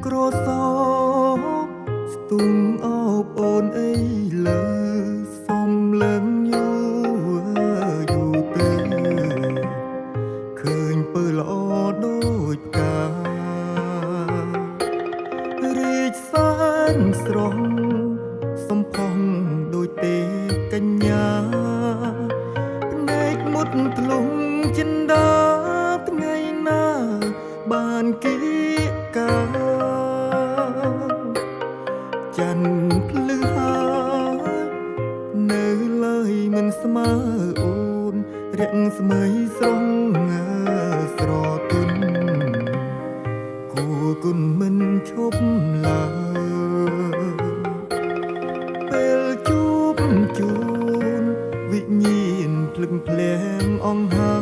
ក្រសោបស្ទុំអោបអូនអីលើសំលឹងយូរទៅឃើញពើល្អដូចផ្ការីកសានស្រស់សំផុងដូចទេកញ្ញាភ្នែកមុតធ្លុំចិន្តាថ្ងៃណាបានគៀកកាច័ន្ទភ្លឺហើយនៅឡើយមិនស្មើអូនរាក់ស្មីស្រងស្រទន់គួរគុណមិនឈប់ឡើយពេលជួបជូនវិញ្ញាណភ្លឹងភ្លែងអង្ហើ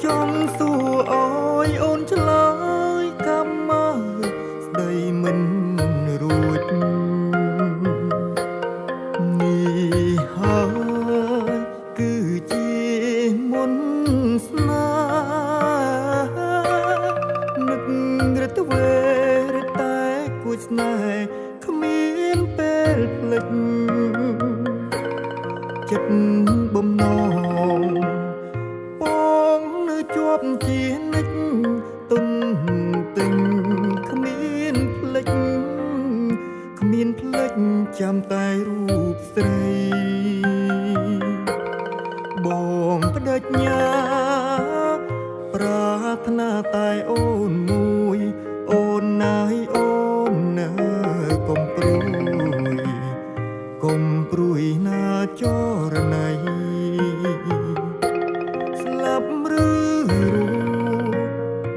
ចង់សួរអើយអូនឆ្លើយកម្មមកស្ដីមិនរួចនេះហើយគឺជាមន្តស្នេហ៍នឹករត់វេរតែគួចស្នេហ៍គ្មានពេលភ្លេចចិត្តបំណងបងនៅជាប់ជានិច្ចទុនទិញគ្មានភ្លេចចាំតែរូបស្រីបងបដិញ្ញាប្រាថ្នាតែអូនមួយអូនណាយអូនណាកុំព្រួយណាចរណៃស្លាប់ឬ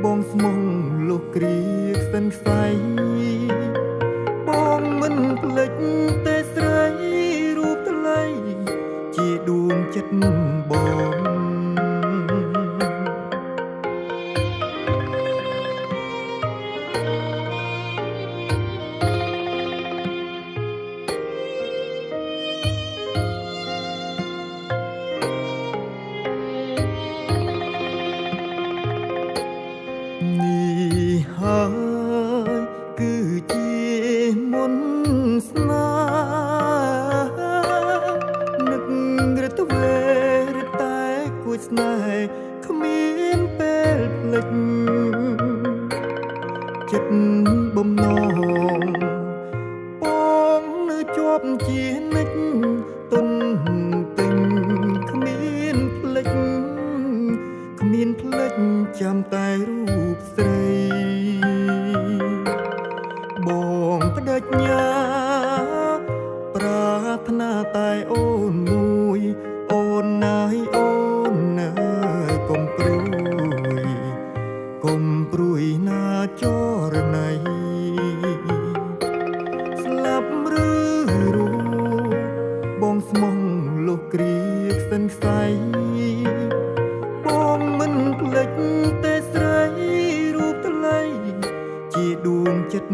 បងស្មងលុះគ្រាសិនខ្សែបងមិនភ្លេចទេស្រីរូបថ្លៃជាដួងចិត្តបងនេះហើយគឺជាមន្តស្នេហ៍នឹករត់វេរតែគួចស្នេហ៍គ្មានពេលភ្លេចចិត្តបំណងបងនៅជាប់ជានិច្ចទុនទិញគ្មានភ្លេចចាំតែរូបស្រីបងបដិញ្ញាប្រាថ្នាតែអូនមួយអូនណាយអូនណាកុំព្រួយណាចរណៃស្លាប់ឬបងស្មងលុះគ្រាសិនខ្សែបងមិនភ្លេចទេស្រីរូបថ្លៃជាដួងចិត្ត